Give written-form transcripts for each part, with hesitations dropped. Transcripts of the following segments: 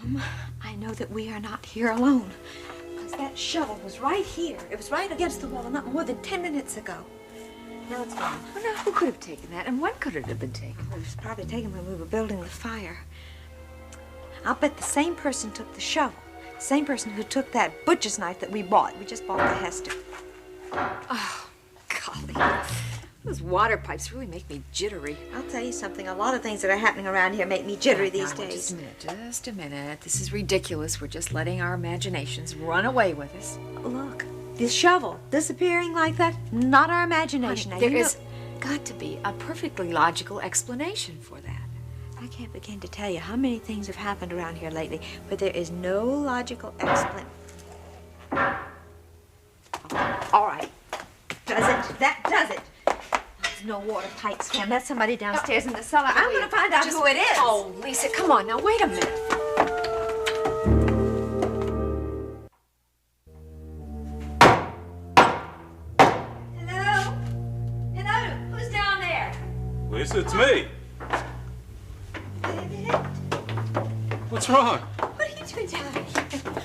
Tom, I know that we are not here alone. Because that shovel was right here. It was right against the wall not more than 10 minutes ago. Now it's gone. Well, now, who could have taken that, and when could it have been taken? It was probably taken when we were building the fire. I'll bet the same person took the shovel. The same person who took that butcher's knife that we bought. We just bought the Hester. Oh, golly. Those water pipes really make me jittery. I'll tell you something. A lot of things that are happening around here make me jittery these Now, days. Just a minute. This is ridiculous. We're just letting our imaginations run away with us. Look, this shovel disappearing like that, not our imagination. Honey, Now, there is got to be a perfectly logical explanation for that. I can't begin to tell you how many things have happened around here lately, but there is no logical explanation. All right. Does it? That does it. There's no water pipes, Kim. That's somebody downstairs in the cellar. I'm going to find out who it is. Oh, Lisa, come on now. Wait a minute. Hello? Hello? Who's down there? Lisa, it's me. Wait a minute. What's wrong? What are you doing down here?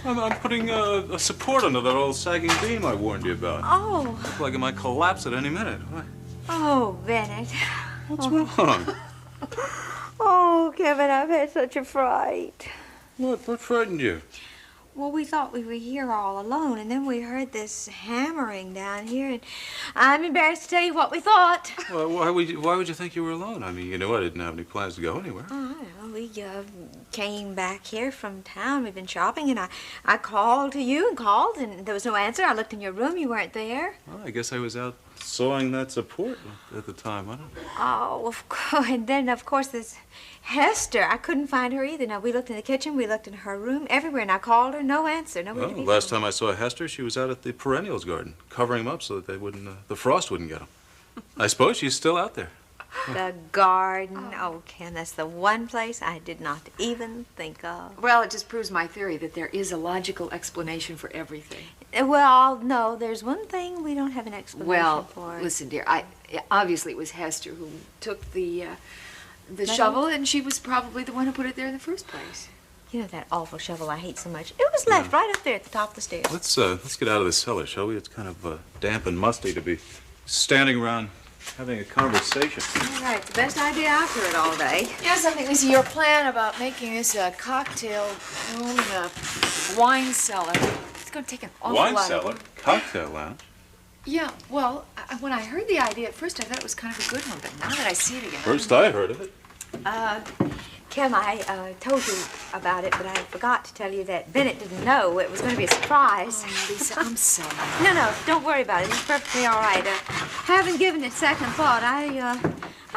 I'm putting a support under that old sagging beam I warned you about. Oh. Looks like it might collapse at any minute. What? Oh, Bennett. What's wrong? Oh, Kevin, I've had such a fright. What frightened you? Well, we thought we were here all alone, and then we heard this hammering down here, and I'm embarrassed to tell you what we thought. Well, why would you think you were alone? I mean, you know I didn't have any plans to go anywhere. Oh, I don't know. We came back here from town. We've been shopping, and I called to you and called, and there was no answer. I looked in your room. You weren't there. Well, I guess I was out sawing that support at the time. I don't know. Oh, of course. And then, of course, there's Hester. I couldn't find her either. Now, we looked in the kitchen. We looked in her room. Everywhere. And I called her. No answer. Nobody to be Well, last found. time I saw Hester, she was out at the perennials garden, covering them up so that they wouldn't, the frost wouldn't get them. I suppose she's still out there. The garden. Oh, Ken, that's the one place I did not even think of. Well, it just proves my theory that there is a logical explanation for everything. Well, no, there's one thing we don't have an explanation for. Listen, dear, obviously it was Hester who took the shovel, and she was probably the one who put it there in the first place. You know that awful shovel I hate so much? It was left right up there at the top of the stairs. Let's get out of the cellar, shall we? It's kind of damp and musty to be standing around having a conversation. All right, the best idea I've heard all day. Yes, I think, Lisa, your plan about making this a cocktail room and a wine cellar, it's going to take an awful lot. Wine cellar? Cocktail lounge? Yeah, well, when I heard the idea at first, I thought it was kind of a good one, but now that I see it again... First I heard of it. Kim, I told you about it, but I forgot to tell you that Bennett didn't know it was going to be a surprise. Oh, Lisa, I'm sorry. No, don't worry about it. It's perfectly all right. Haven't given it second thought. I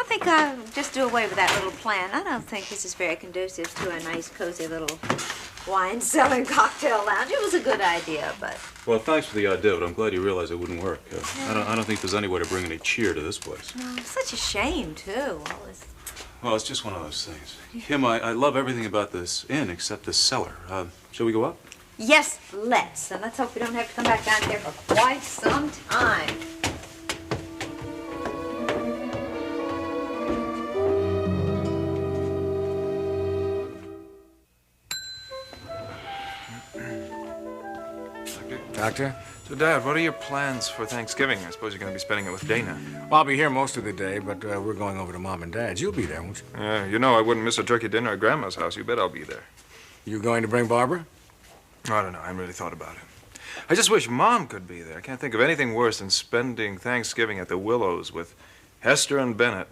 think I'll just do away with that little plan. I don't think this is very conducive to a nice, cozy little wine-cellar cocktail lounge. It was a good idea, but... Well, thanks for the idea, but I'm glad you realized it wouldn't work. I don't think there's any way to bring any cheer to this place. Oh, it's such a shame, too. Well, it's just one of those things. Kim, I love everything about this inn except the cellar. Shall we go up? Yes, let's. And let's hope we don't have to come back down here for quite some time. Doctor? So, Dad, what are your plans for Thanksgiving? I suppose you're going to be spending it with Dana. Well, I'll be here most of the day, but we're going over to Mom and Dad's. You'll be there, won't you? Yeah, you know I wouldn't miss a turkey dinner at Grandma's house. You bet I'll be there. You going to bring Barbara? I don't know. I haven't really thought about it. I just wish Mom could be there. I can't think of anything worse than spending Thanksgiving at the Willows with Hester and Bennett.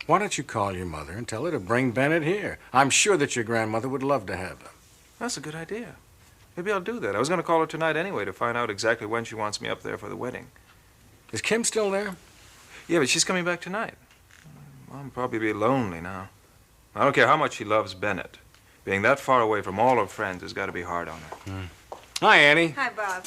Why don't you call your mother and tell her to bring Bennett here? I'm sure that your grandmother would love to have him. That's a good idea. Maybe I'll do that. I was going to call her tonight anyway to find out exactly when she wants me up there for the wedding. Is Kim still there? Yeah, but she's coming back tonight. Mom'll probably be lonely now. I don't care how much she loves Bennett. Being that far away from all her friends has got to be hard on her. Hi, Annie. Hi, Bob.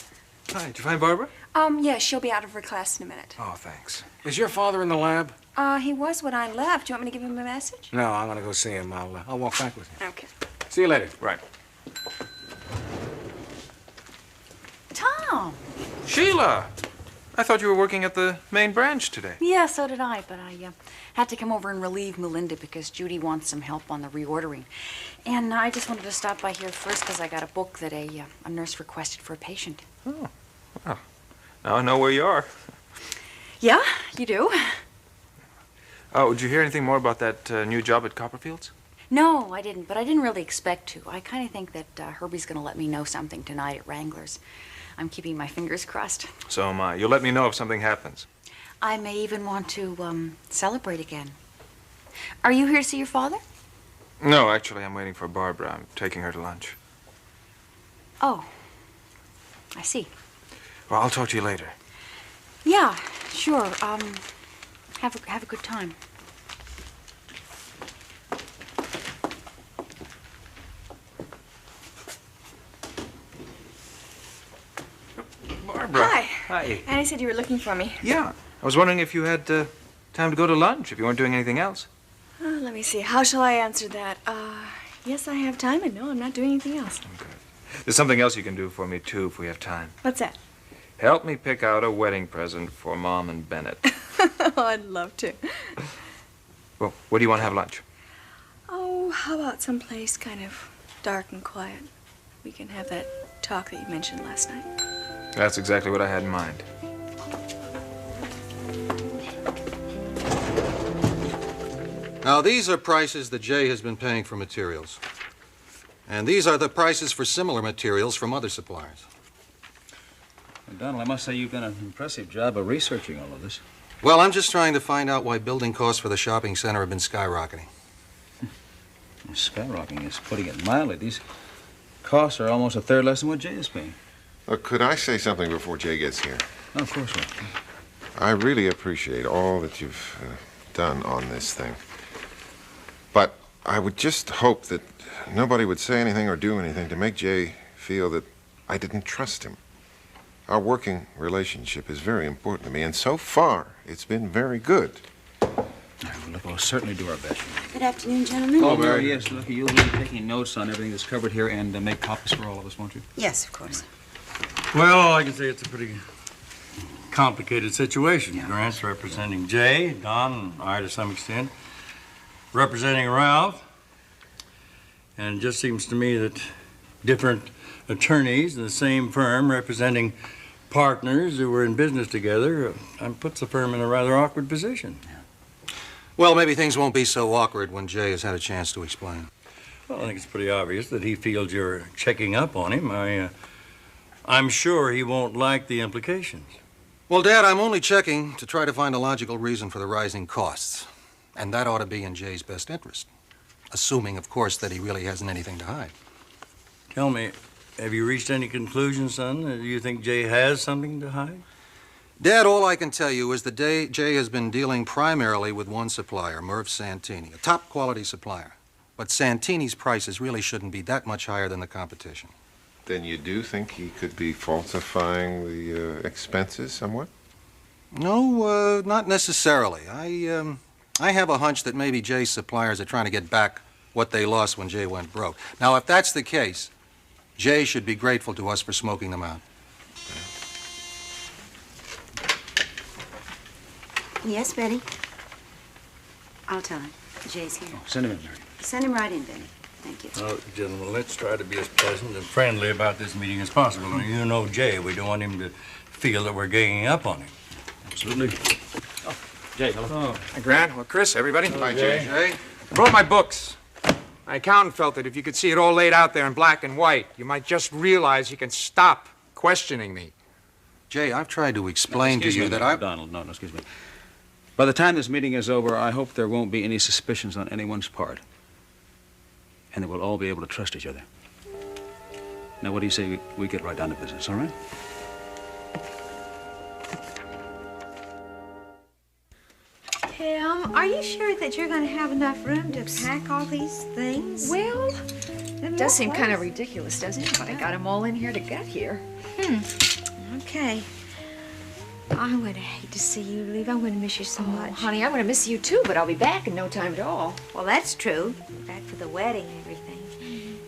Hi, did you find Barbara? Yeah, she'll be out of her class in a minute. Oh, thanks. Is your father in the lab? He was when I left. Do you want me to give him a message? No, I'm going to go see him. I'll walk back with you. Okay. See you later. Right. Tom! Sheila! I thought you were working at the main branch today. Yeah, so did I, but I had to come over and relieve Melinda because Judy wants some help on the reordering. And I just wanted to stop by here first because I got a book that a nurse requested for a patient. Oh, well, now I know where you are. Yeah, you do? Oh, did you hear anything more about that new job at Copperfield's? No, I didn't, but I didn't really expect to. I kind of think that Herbie's going to let me know something tonight at Wrangler's. I'm keeping my fingers crossed. So am I. You'll let me know if something happens. I may even want to celebrate again. Are you here to see your father? No, actually, I'm waiting for Barbara. I'm taking her to lunch. Oh, I see. Well, I'll talk to you later. Yeah, sure. Have a good time. Barbara. Hi. Hi. Annie said you were looking for me. Yeah. I was wondering if you had time to go to lunch, if you weren't doing anything else. Let me see. How shall I answer that? Yes, I have time, and no, I'm not doing anything else. Okay. There's something else you can do for me, too, if we have time. What's that? Help me pick out a wedding present for Mom and Bennett. Oh, I'd love to. Well, where do you want to have lunch? Oh, how about someplace kind of dark and quiet? We can have that talk that you mentioned last night. That's exactly what I had in mind. Now, these are prices that Jay has been paying for materials. And these are the prices for similar materials from other suppliers. Donald, I must say you've done an impressive job of researching all of this. Well, I'm just trying to find out why building costs for the shopping center have been skyrocketing. Skyrocketing is putting it mildly. These costs are almost a third less than what Jay is paying. Look, could I say something before Jay gets here? Oh, of course, sir. I really appreciate all that you've done on this thing. But I would just hope that nobody would say anything or do anything to make Jay feel that I didn't trust him. Our working relationship is very important to me, and so far, it's been very good. Look, we'll certainly do our best. Good afternoon, gentlemen. Oh, Mary, yes, look, you'll be taking notes on everything that's covered here and make copies for all of us, won't you? Yes, of course. Well, all I can say it's a pretty complicated situation. Grant's representing Jay, Don, and I to some extent, representing Ralph. And it just seems to me that different attorneys in the same firm representing partners who were in business together puts the firm in a rather awkward position. Well, maybe things won't be so awkward when Jay has had a chance to explain. Well, I think it's pretty obvious that he feels you're checking up on him. I'm sure he won't like the implications. Well, Dad, I'm only checking to try to find a logical reason for the rising costs. And that ought to be in Jay's best interest. Assuming, of course, that he really hasn't anything to hide. Tell me, have you reached any conclusions, son? Do you think Jay has something to hide? Dad, all I can tell you is that Jay has been dealing primarily with one supplier, Merv Santini, a top-quality supplier. But Santini's prices really shouldn't be that much higher than the competition. Then you do think he could be falsifying the expenses somewhat? No, not necessarily. I have a hunch that maybe Jay's suppliers are trying to get back what they lost when Jay went broke. Now, if that's the case, Jay should be grateful to us for smoking them out. Yes, Betty? I'll tell him. Jay's here. Oh, send him in, Mary. Send him right in, Betty. Thank you. Well, gentlemen, let's try to be as pleasant and friendly about this meeting as possible. And you know Jay. We don't want him to feel that we're ganging up on him. Absolutely. Oh, Jay, hello. Hi, Grant. Well, Chris, everybody. Hi, Jay. I brought my books. My accountant felt that if you could see it all laid out there in black and white, you might just realize you can stop questioning me. Jay, I've tried to explain to you that I... Donald, no, excuse me. By the time this meeting is over, I hope there won't be any suspicions on anyone's part. And that we'll all be able to trust each other. Now, what do you say we get right down to business, all right? Hey, are you sure that you're going to have enough room to pack all these things? Well, it does seem kind of ridiculous, doesn't it? But I got them all in here to get here. Okay. I'm going to hate to see you leave. I'm going to miss you so much. Honey, I'm going to miss you too, but I'll be back in no time at all. Well, that's true. Back for the wedding and everything.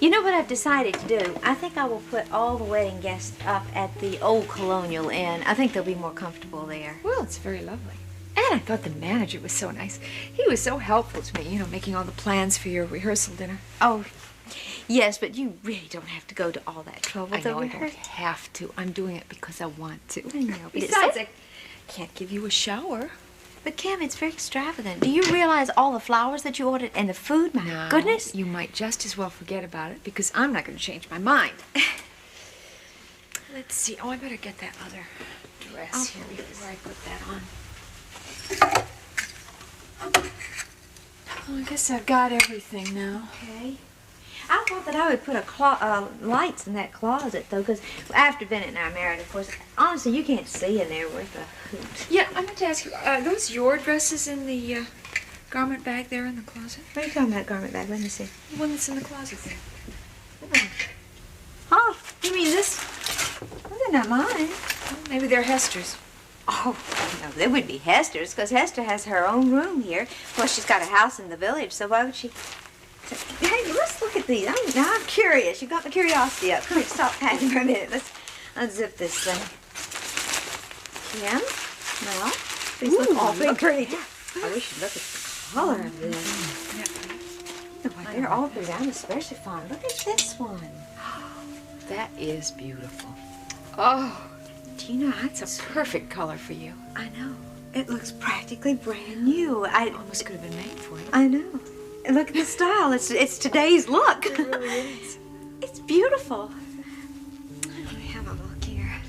You know what I've decided to do? I think I will put all the wedding guests up at the old Colonial Inn. I think they'll be more comfortable there. Well, it's very lovely. And I thought the manager was so nice. He was so helpful to me, you know, making all the plans for your rehearsal dinner. Oh, yes, but you really don't have to go to all that trouble. I know I don't have to. I'm doing it because I want to. I know. Besides, I can't give you a shower. But Kim, it's very extravagant. Do you realize all the flowers that you ordered and the food? My goodness. You might just as well forget about it because I'm not going to change my mind. Let's see. Oh, I better get that other dress here before I put that on. Oh, I guess I've got everything now. Okay. I thought that I would put lights in that closet, though, because after Bennett and I married, of course, honestly, you can't see in there worth a hoot. Yeah, I meant to ask you, are those your dresses in the garment bag there in the closet? What are you talking about, garment bag? Let me see. The one that's in the closet there. Oh, you mean this? Well, they're not mine. Well, maybe they're Hester's. Oh, no, they would be Hester's, because Hester has her own room here. Plus, she's got a house in the village, so why would she... Hey, let's look at these. I'm curious. You got my curiosity up. Come here, stop packing for a minute. Let's unzip this thing. Kim? Well, these look awfully pretty. I wish you'd look at the color of this. You know what, they're all through. I'm especially fond. Look at this one. That is beautiful. Oh, do you know, it's a perfect color for you. I know. It looks practically brand new. It almost could have been made for you. I know. And look at the style. It's today's look. It really is. It's beautiful. Let me have a look here.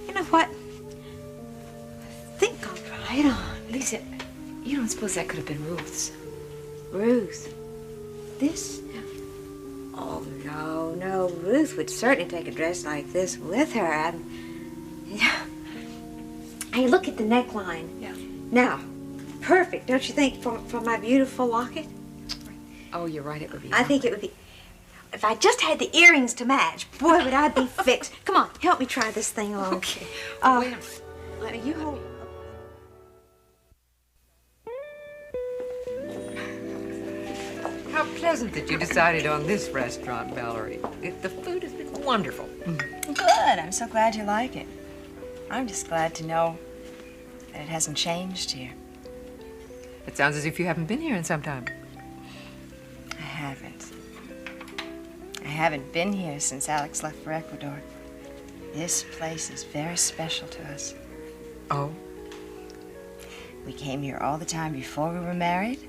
You know what? I think I'll try it on. Lisa, you don't suppose that could have been Ruth's? Ruth? This? Yeah. Oh, no. Ruth would certainly take a dress like this with her. Yeah. Hey, look at the neckline. Yeah. Now, perfect, don't you think, for my beautiful locket? Oh, you're right, it would be. I think it would be. If I just had the earrings to match, boy, would I be fixed. Come on, help me try this thing on. Okay. Wait a minute. Let me, you hold. How pleasant that you decided on this restaurant, Valerie. The food has been wonderful. Good. I'm so glad you like it. I'm just glad to know that it hasn't changed here. It sounds as if you haven't been here in some time. I haven't. I haven't been here since Alex left for Ecuador. This place is very special to us. Oh? We came here all the time before we were married.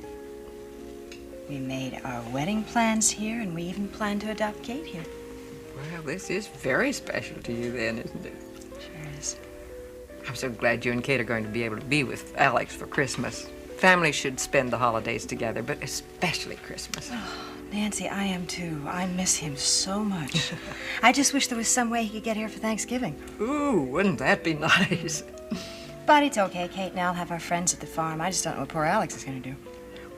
We made our wedding plans here, and we even planned to adopt Kate here. Well, this is very special to you then, isn't it? Sure is. I'm so glad you and Kate are going to be able to be with Alex for Christmas. Families should spend the holidays together, but especially Christmas. Oh, Nancy, I am too. I miss him so much. I just wish there was some way he could get here for Thanksgiving. Ooh, wouldn't that be nice? But it's okay. Kate and I'll have our friends at the farm. I just don't know what poor Alex is going to do.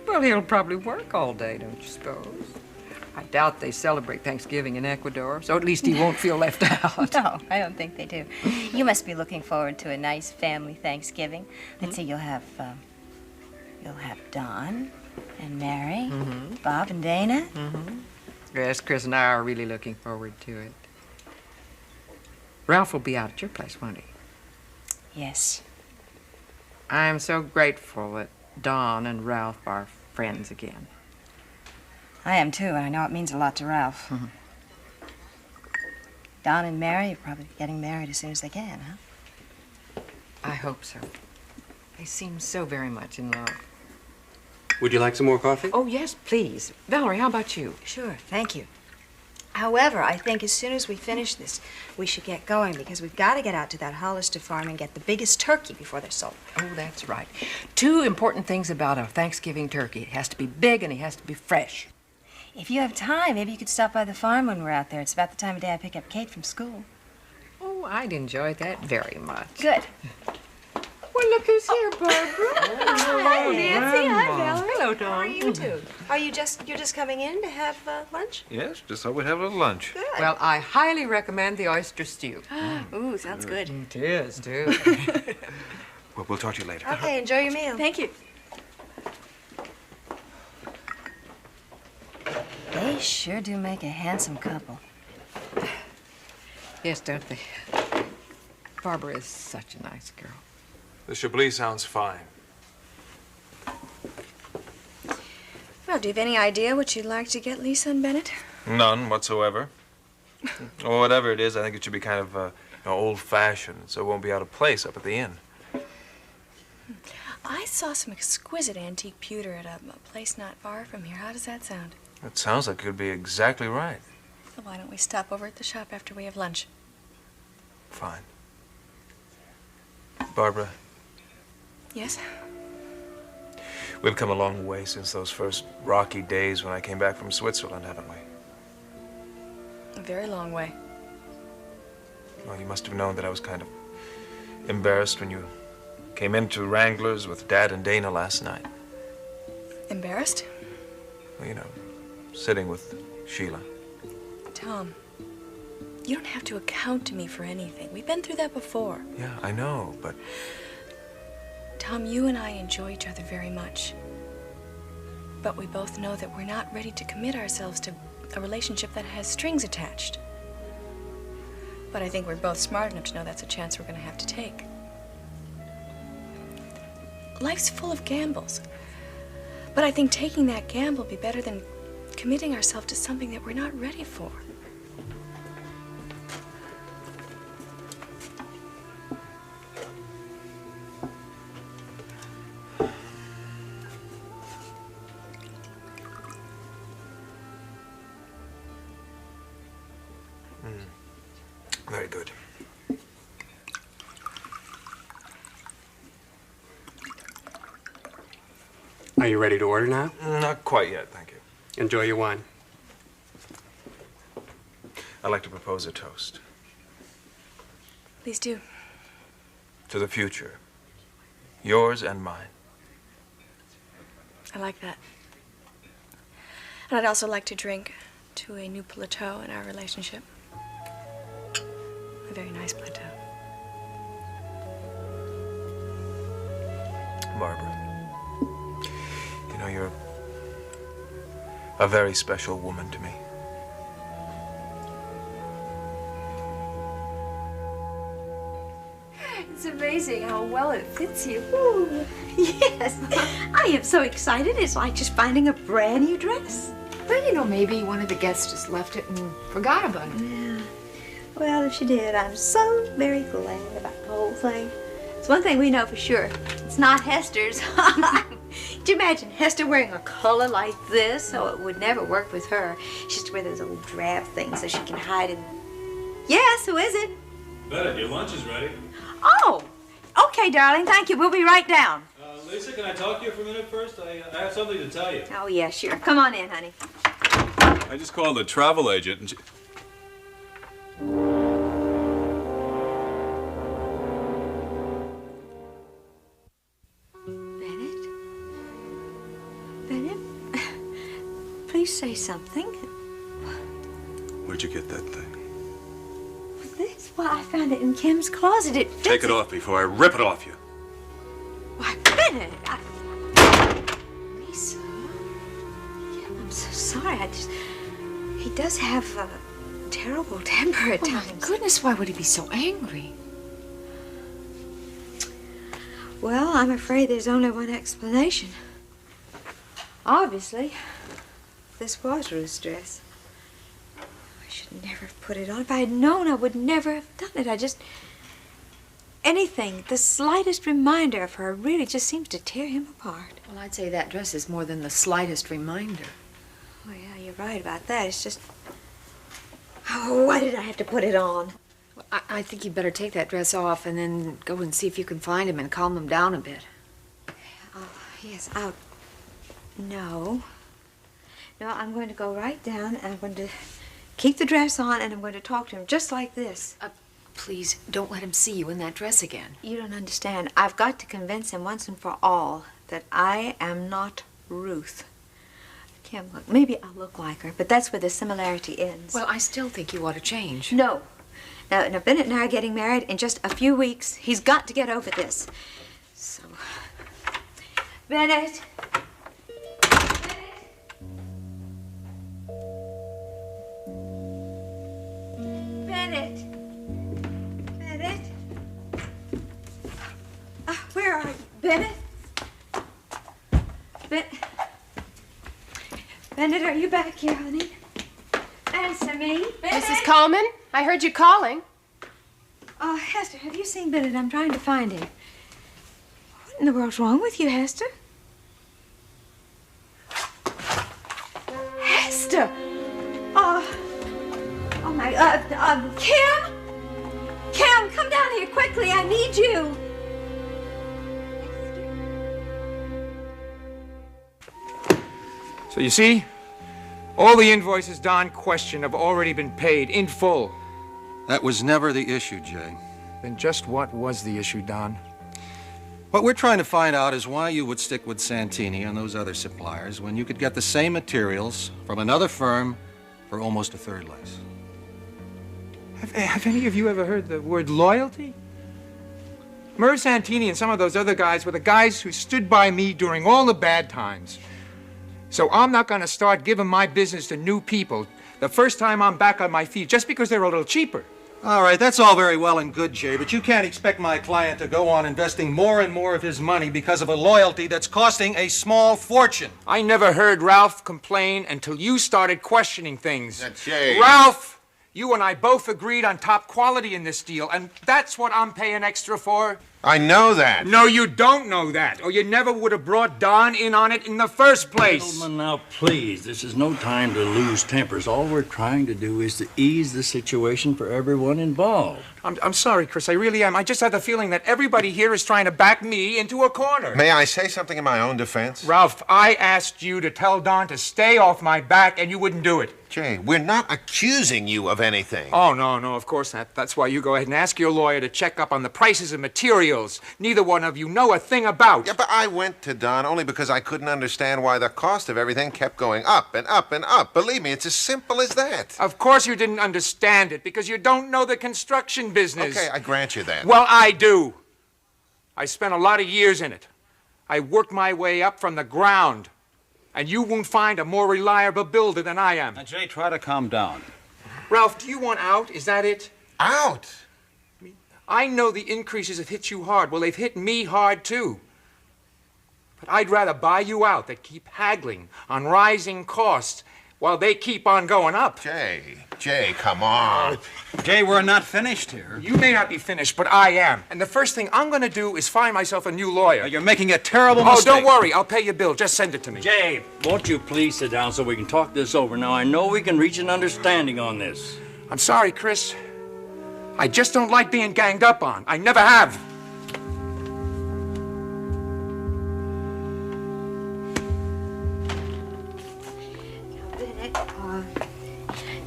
Well, he'll probably work all day, don't you suppose? I doubt they celebrate Thanksgiving in Ecuador, so at least he won't feel left out. No, I don't think they do. You must be looking forward to a nice family Thanksgiving. Let's see, you'll have Don and Mary, Bob and Dana. Yes, Chris and I are really looking forward to it. Ralph will be out at your place, won't he? Yes. I am so grateful that Don and Ralph are friends again. I am too, and I know it means a lot to Ralph. Don and Mary are probably getting married as soon as they can, huh? I hope so. They seem so very much in love. Would you like some more coffee? Oh, yes, please. Valerie, how about you? Sure, thank you. However, I think as soon as we finish this, we should get going because we've got to get out to that Hollister farm and get the biggest turkey before they're sold. Oh, that's right. Two important things about a Thanksgiving turkey. It has to be big and it has to be fresh. If you have time, maybe you could stop by the farm when we're out there. It's about the time of day I pick up Kate from school. Oh, I'd enjoy that very much. Good. Well, look who's here, Barbara. Hi, Nancy. Hi, Valerie. Hello, Dawn. How are you two? You're just coming in to have lunch? Yes, just thought we'd have a little lunch. Good. Well, I highly recommend the oyster stew. Ooh, sounds good. It is, too. Well, we'll talk to you later. Okay, enjoy your meal. Thank you. They sure do make a handsome couple. Yes, don't they? Barbara is such a nice girl. The Chablis sounds fine. Well, do you have any idea what you'd like to get Lisa and Bennett? None whatsoever. Or whatever it is, I think it should be kind of old-fashioned, so it won't be out of place up at the inn. I saw some exquisite antique pewter at a place not far from here. How does that sound? It sounds like it could be exactly right. Well, why don't we stop over at the shop after we have lunch? Fine. Barbara, Yes? we've come a long way since those first rocky days when I came back from Switzerland, haven't we? A very long way. Well, you must have known that I was kind of embarrassed when you came into Wrangler's with Dad and Dana last night. Embarrassed? Well, you know, sitting with Sheila. Tom, you don't have to account to me for anything. We've been through that before. Yeah, I know, but Tom, you and I enjoy each other very much. But we both know that we're not ready to commit ourselves to a relationship that has strings attached. But I think we're both smart enough to know that's a chance we're going to have to take. Life's full of gambles. But I think taking that gamble would be better than committing ourselves to something that we're not ready for. very good. Are you ready to order now? Not quite yet, thank you. Enjoy your wine. I'd like to propose a toast. Please do. To the future. Yours and mine. I like that. And I'd also like to drink to a new plateau in our relationship. A very nice plateau. Barbara, you know, you're a very special woman to me. It's amazing how well it fits you. Ooh, yes. I am so excited. It's like just finding a brand new dress. Well, you know, maybe one of the guests just left it and forgot about it. Yeah. Well, if she did, I'm so very glad about the whole thing. It's one thing we know for sure. It's not Hester's. Could you imagine Hester wearing a color like this? Oh, it would never work with her. She has to wear those old drab things so she can hide in. Yes, who is it? Bennett, your lunch is ready. Oh, okay, darling. Thank you. We'll be right down. Lisa, can I talk to you for a minute first? I have something to tell you. Oh, yeah, sure. Come on in, honey. I just called the travel agent and she... Bennett, please say something. Where'd you get that thing? This? Well, I found it in Kim's closet. It fits. Take it off before I rip it off you. Why, Bennett, Lisa. Yeah, I'm so sorry. He does have a terrible temper at times. Oh, my goodness, why would he be so angry? Well, I'm afraid there's only one explanation. Obviously, this was Ruth's dress. I should never have put it on. If I had known, I would never have done it. Anything, the slightest reminder of her really just seems to tear him apart. Well, I'd say that dress is more than the slightest reminder. Oh, yeah, you're right about that. It's just... Oh, why did I have to put it on? Well, I think you'd better take that dress off and then go and see if you can find him and calm him down a bit. Oh, yes, No. No, I'm going to go right down and I'm going to keep the dress on and I'm going to talk to him just like this. Please, don't let him see you in that dress again. You don't understand. I've got to convince him once and for all that I am not Ruth. Kim, look, maybe I'll look like her, but that's where the similarity ends. Well, I still think you ought to change. No. Now, Bennett and I are getting married in just a few weeks. He's got to get over this. So, Bennett. Bennett? Bennett, are you back here, honey? Answer me. Bennett? Mrs. Coleman, I heard you calling. Oh, Hester, have you seen Bennett? I'm trying to find him. What in the world's wrong with you, Hester? Hester! Oh my, Kim? Kim, come down here quickly. I need you. So you see, all the invoices Don questioned have already been paid in full. That was never the issue, Jay. Then just what was the issue, Don? What we're trying to find out is why you would stick with Santini and those other suppliers when you could get the same materials from another firm for almost a third less. Have any of you ever heard the word loyalty? Merv Santini and some of those other guys were the guys who stood by me during all the bad times. So I'm not going to start giving my business to new people the first time I'm back on my feet just because they're a little cheaper. All right, that's all very well and good, Jay, but you can't expect my client to go on investing more and more of his money because of a loyalty that's costing a small fortune. I never heard Ralph complain until you started questioning things. That's Jay. Ralph, you and I both agreed on top quality in this deal, and that's what I'm paying extra for. I know that. No, you don't know that, or you never would have brought Don in on it in the first place. Gentlemen, now please, this is no time to lose tempers. All we're trying to do is to ease the situation for everyone involved. I'm sorry, Chris, I really am. I just have the feeling that everybody here is trying to back me into a corner. May I say something in my own defense? Ralph, I asked you to tell Don to stay off my back, and you wouldn't do it. Jay, we're not accusing you of anything. Oh, no, of course not. That's why you go ahead and ask your lawyer to check up on the prices of materials neither one of you know a thing about. Yeah, but I went to Don only because I couldn't understand why the cost of everything kept going up and up and up. Believe me, it's as simple as that. Of course you didn't understand it because you don't know the construction business. Okay, I grant you that. Well, I do. I spent a lot of years in it. I worked my way up from the ground. And you won't find a more reliable builder than I am. Now, Jay, try to calm down. Ralph, do you want out? Is that it? Out? I know the increases have hit you hard. Well, they've hit me hard, too. But I'd rather buy you out than keep haggling on rising costs while they keep on going up. Jay, come on. Jay, we're not finished here. You may not be finished, but I am. And the first thing I'm going to do is find myself a new lawyer. You're making a terrible mistake. Oh, don't worry. I'll pay your bill. Just send it to me. Jay, won't you please sit down so we can talk this over? Now, I know we can reach an understanding on this. I'm sorry, Chris. I just don't like being ganged up on. I never have.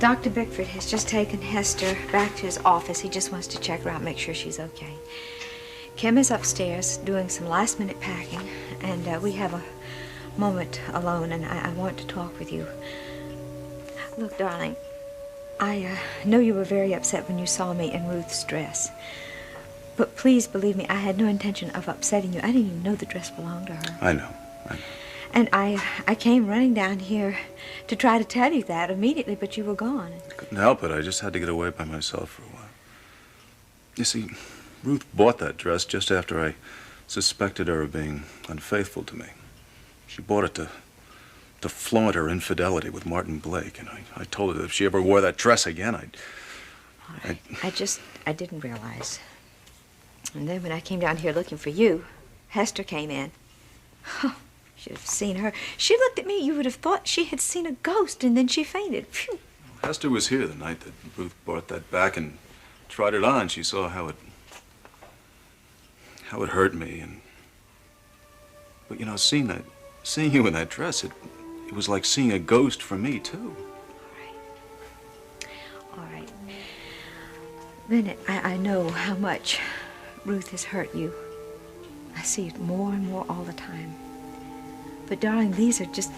Dr. Bickford has just taken Hester back to his office. He just wants to check her out, make sure she's okay. Kim is upstairs doing some last-minute packing, and we have a moment alone, and I want to talk with you. Look, darling, I know you were very upset when you saw me in Ruth's dress. But please believe me, I had no intention of upsetting you. I didn't even know the dress belonged to her. I know. And I came running down here to try to tell you that immediately, but you were gone. I couldn't help it. I just had to get away by myself for a while. You see, Ruth bought that dress just after I suspected her of being unfaithful to me. She bought it to flaunt her infidelity with Martin Blake, and I told her that if she ever wore that dress again, I didn't realize. And then when I came down here looking for you, Hester came in. Should have seen her. She looked at me. You would have thought she had seen a ghost, and then she fainted. Phew. Hester was here the night that Ruth brought that back and tried it on. She saw how it hurt me, but you know, seeing you in that dress, it was like seeing a ghost for me too. All right. Bennett, I know how much Ruth has hurt you. I see it more and more all the time. But, darling, these are just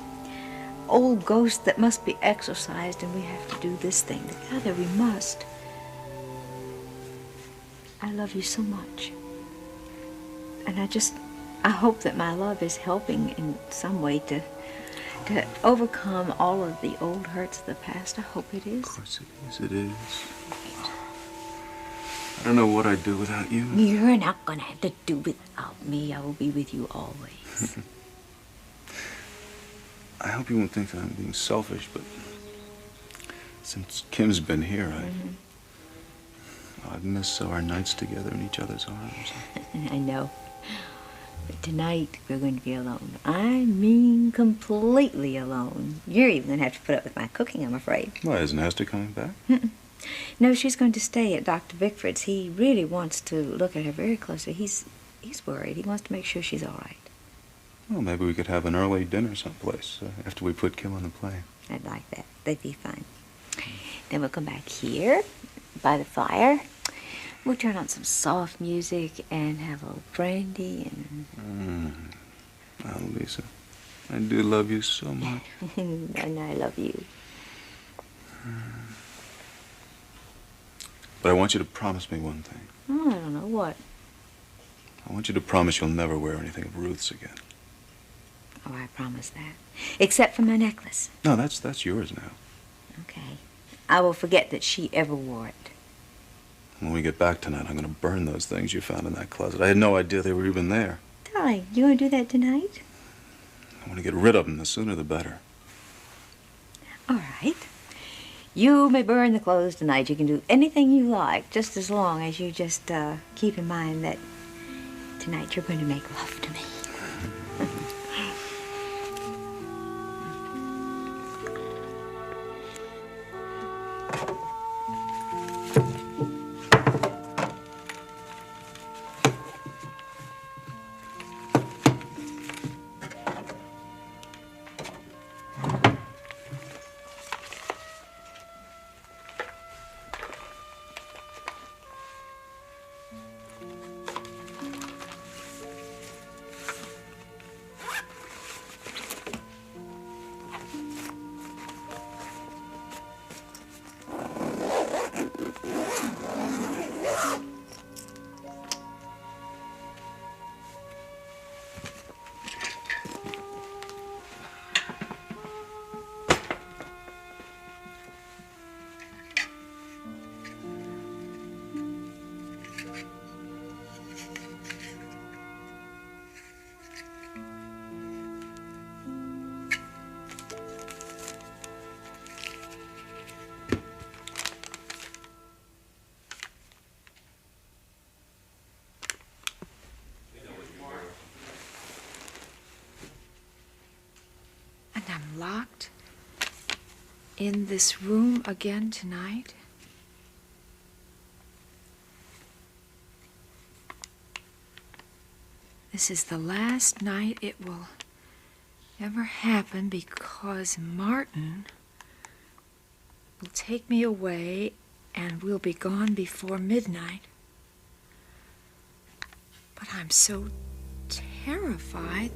old ghosts that must be exorcised, and we have to do this thing together. We must. I love you so much. And I hope that my love is helping in some way to overcome all of the old hurts of the past. I hope it is. Of course it is. I don't know what I'd do without you. You're not going to have to do without me. I will be with you always. I hope you won't think that I'm being selfish, but since Kim's been here, I've missed our nights together in each other's arms. I know. But tonight, we're going to be alone. I mean completely alone. You're even going to have to put up with my cooking, I'm afraid. Why, isn't Hester coming back? No, she's going to stay at Dr. Bickford's. He really wants to look at her very closely. He's worried. He wants to make sure she's all right. Well, maybe we could have an early dinner someplace after we put Kim on the plane. I'd like that. They'd be fine. Then we'll come back here by the fire. We'll turn on some soft music and have a little brandy and... Oh, Lisa, I do love you so much. And I love you. But I want you to promise me one thing. Oh, I don't know what. I want you to promise you'll never wear anything of Ruth's again. Oh, I promise that. Except for my necklace. No, that's yours now. Okay. I will forget that she ever wore it. When we get back tonight, I'm going to burn those things you found in that closet. I had no idea they were even there. Darling, you going to do that tonight? I want to get rid of them. The sooner the better. All right. You may burn the clothes tonight. You can do anything you like, just as long as you just keep in mind that tonight you're going to make love to me. And I'm locked in this room again tonight? This is the last night it will ever happen because Martin will take me away and we'll be gone before midnight. But I'm so terrified